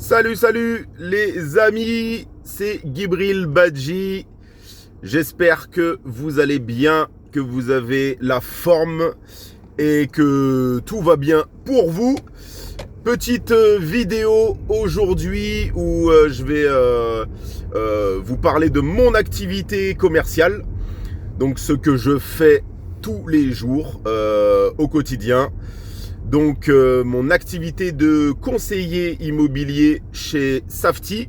Salut les amis, c'est Gibril Badji. J'espère que vous allez bien, que vous avez la forme et que tout va bien pour vous. Petite vidéo aujourd'hui où je vais vous parler de mon activité commerciale. Donc ce que je fais tous les jours au quotidien. Donc mon activité de conseiller immobilier chez Safety.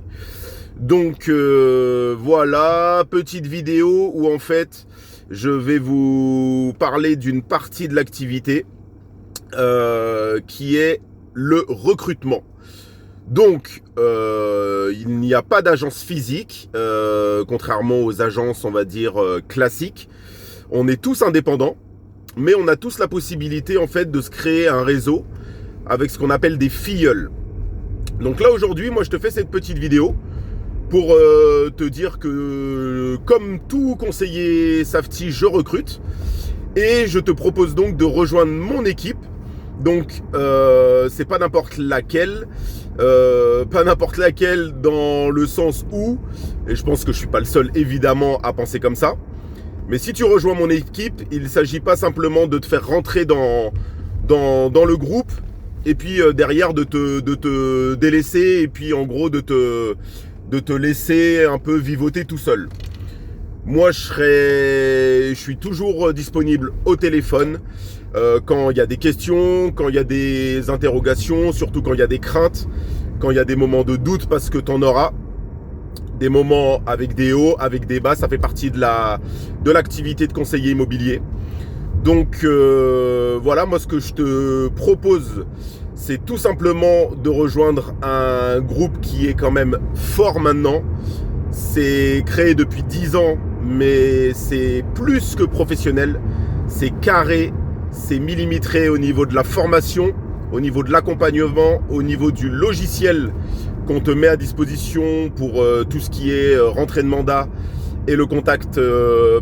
Donc voilà, petite vidéo où en fait je vais vous parler d'une partie de l'activité qui est le recrutement. Donc il n'y a pas d'agence physique, contrairement aux agences on va dire classiques. On est tous indépendants. Mais on a tous la possibilité en fait de se créer un réseau avec ce qu'on appelle des filleuls. Donc là aujourd'hui, moi je te fais cette petite vidéo pour te dire que comme tout conseiller Safety, je recrute et je te propose donc de rejoindre mon équipe. Donc c'est pas n'importe laquelle, dans le sens où, et je pense que je suis pas le seul évidemment à penser comme ça. Mais si tu rejoins mon équipe, il ne s'agit pas simplement de te faire rentrer dans le groupe et puis derrière de te délaisser et puis en gros de te laisser un peu vivoter tout seul. Moi, je suis toujours disponible au téléphone quand il y a des questions, quand il y a des interrogations, surtout quand il y a des craintes, quand il y a des moments de doute parce que tu en auras. Des moments avec des hauts, avec des bas, ça fait partie de l'activité de conseiller immobilier. Donc voilà, moi ce que je te propose, c'est tout simplement de rejoindre un groupe qui est quand même fort maintenant. C'est créé depuis 10 ans, mais c'est plus que professionnel. C'est carré, c'est millimétré au niveau de la formation, au niveau de l'accompagnement, au niveau du logiciel qu'on te met à disposition pour tout ce qui est rentrée de mandat et le contact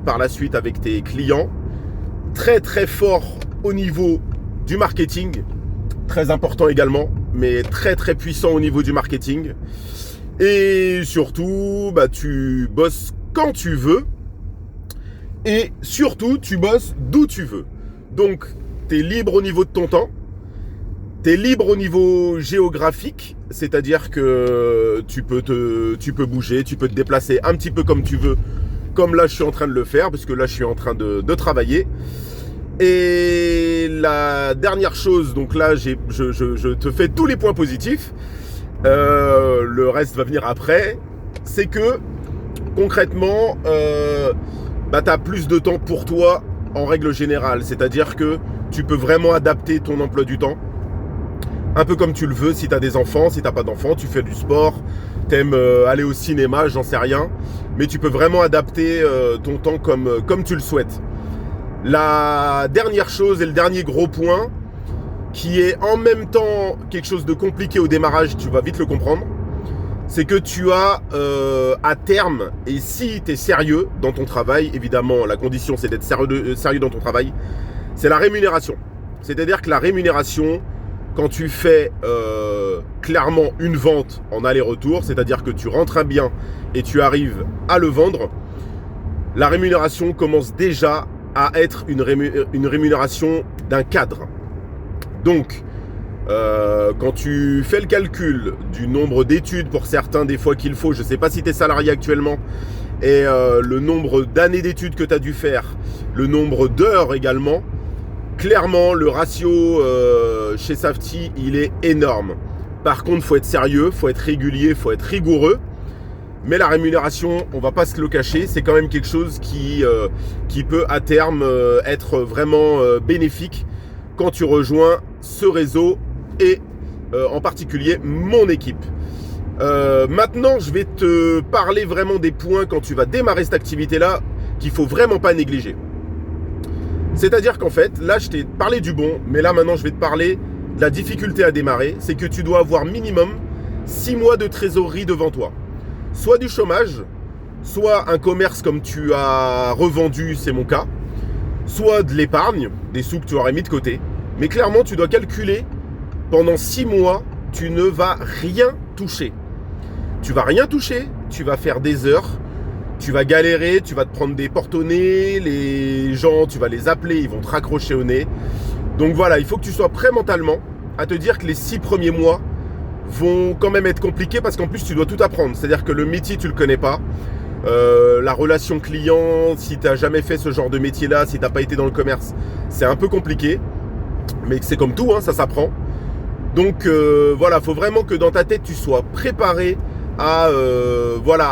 par la suite avec tes clients. Très très fort au niveau du marketing, très important également, mais très très puissant au niveau du marketing. Et surtout, tu bosses quand tu veux et surtout tu bosses d'où tu veux. Donc tu es libre au niveau de ton temps. Tu es libre au niveau géographique, c'est-à-dire que tu peux bouger, tu peux te déplacer un petit peu comme tu veux, comme là je suis en train de le faire, parce que là je suis en train de travailler. Et la dernière chose, donc là je te fais tous les points positifs, le reste va venir après, c'est que concrètement, tu as plus de temps pour toi en règle générale, c'est-à-dire que tu peux vraiment adapter ton emploi du temps. Un peu comme tu le veux, si tu as des enfants, si tu n'as pas d'enfants, tu fais du sport, tu aimes aller au cinéma, j'en sais rien. Mais tu peux vraiment adapter ton temps comme tu le souhaites. La dernière chose et le dernier gros point, qui est en même temps quelque chose de compliqué au démarrage, tu vas vite le comprendre, c'est que tu as à terme, et si tu es sérieux dans ton travail, évidemment la condition c'est d'être sérieux dans ton travail, c'est la rémunération. C'est-à-dire que la rémunération, quand tu fais clairement une vente en aller-retour, c'est-à-dire que tu rentres un bien et tu arrives à le vendre, la rémunération commence déjà à être une rémunération d'un cadre. Donc, quand tu fais le calcul du nombre d'études pour certains, des fois qu'il faut, je ne sais pas si tu es salarié actuellement, et le nombre d'années d'études que tu as dû faire, le nombre d'heures également, clairement, le ratio chez Safety, il est énorme. Par contre, il faut être sérieux, il faut être régulier, il faut être rigoureux. Mais la rémunération, on ne va pas se le cacher, c'est quand même quelque chose qui peut à terme être vraiment bénéfique quand tu rejoins ce réseau et en particulier mon équipe. Maintenant, je vais te parler vraiment des points quand tu vas démarrer cette activité-là qu'il ne faut vraiment pas négliger. C'est-à-dire qu'en fait, là je t'ai parlé du bon, mais là maintenant je vais te parler de la difficulté à démarrer. C'est que tu dois avoir minimum 6 mois de trésorerie devant toi. Soit du chômage, soit un commerce comme tu as revendu, c'est mon cas, soit de l'épargne, des sous que tu aurais mis de côté. Mais clairement, tu dois calculer pendant 6 mois tu ne vas rien toucher. Tu vas rien toucher, tu vas faire des heures, tu vas galérer, tu vas te prendre des portes au nez, les gens, tu vas les appeler, ils vont te raccrocher au nez. Donc voilà, il faut que tu sois prêt mentalement à te dire que les 6 premiers mois vont quand même être compliqués parce qu'en plus tu dois tout apprendre. C'est-à-dire que le métier, tu le connais pas. La relation client, si tu n'as jamais fait ce genre de métier-là, si tu n'as pas été dans le commerce, c'est un peu compliqué. Mais c'est comme tout, hein, ça s'apprend. Donc voilà, il faut vraiment que dans ta tête, tu sois préparé à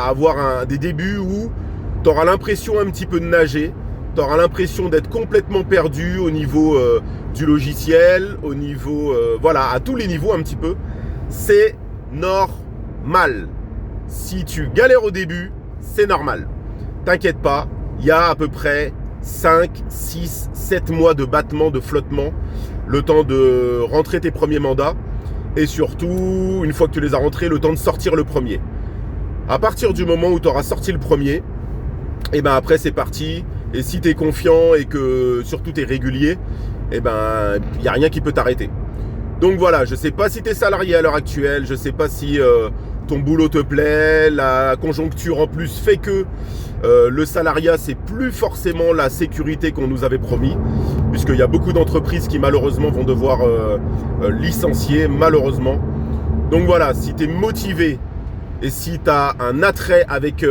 avoir des débuts où tu auras l'impression un petit peu de nager, tu auras l'impression d'être complètement perdu au niveau du logiciel, au niveau, à tous les niveaux un petit peu. C'est normal. Si tu galères au début, c'est normal. T'inquiète pas, il y a à peu près 5, 6, 7 mois de battement, de flottement, le temps de rentrer tes premiers mandats et surtout, une fois que tu les as rentrés, le temps de sortir le premier. À partir du moment où tu auras sorti le premier, et ben après c'est parti. Et si tu es confiant et que surtout tu es régulier, et ben il n'y a rien qui peut t'arrêter. Donc voilà, je ne sais pas si tu es salarié à l'heure actuelle, je ne sais pas si ton boulot te plaît, la conjoncture en plus fait que le salariat c'est plus forcément la sécurité qu'on nous avait promis, puisqu'il y a beaucoup d'entreprises qui malheureusement vont devoir licencier, malheureusement. Donc voilà, si tu es motivé et si tu as un attrait avec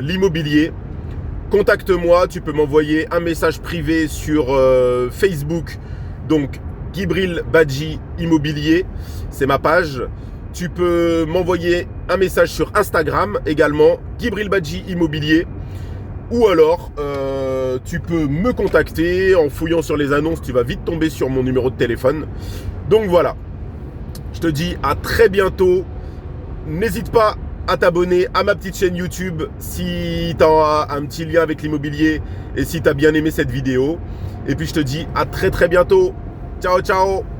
l'immobilier, contacte-moi, tu peux m'envoyer un message privé sur Facebook, donc Gibril Badji Immobilier, c'est ma page. Tu peux m'envoyer un message sur Instagram également, Gibril Badji Immobilier. Ou alors, tu peux me contacter en fouillant sur les annonces, tu vas vite tomber sur mon numéro de téléphone. Donc voilà, je te dis à très bientôt. N'hésite pas à t'abonner à ma petite chaîne YouTube si tu as un petit lien avec l'immobilier et si tu as bien aimé cette vidéo. Et puis je te dis à très bientôt. Ciao, ciao!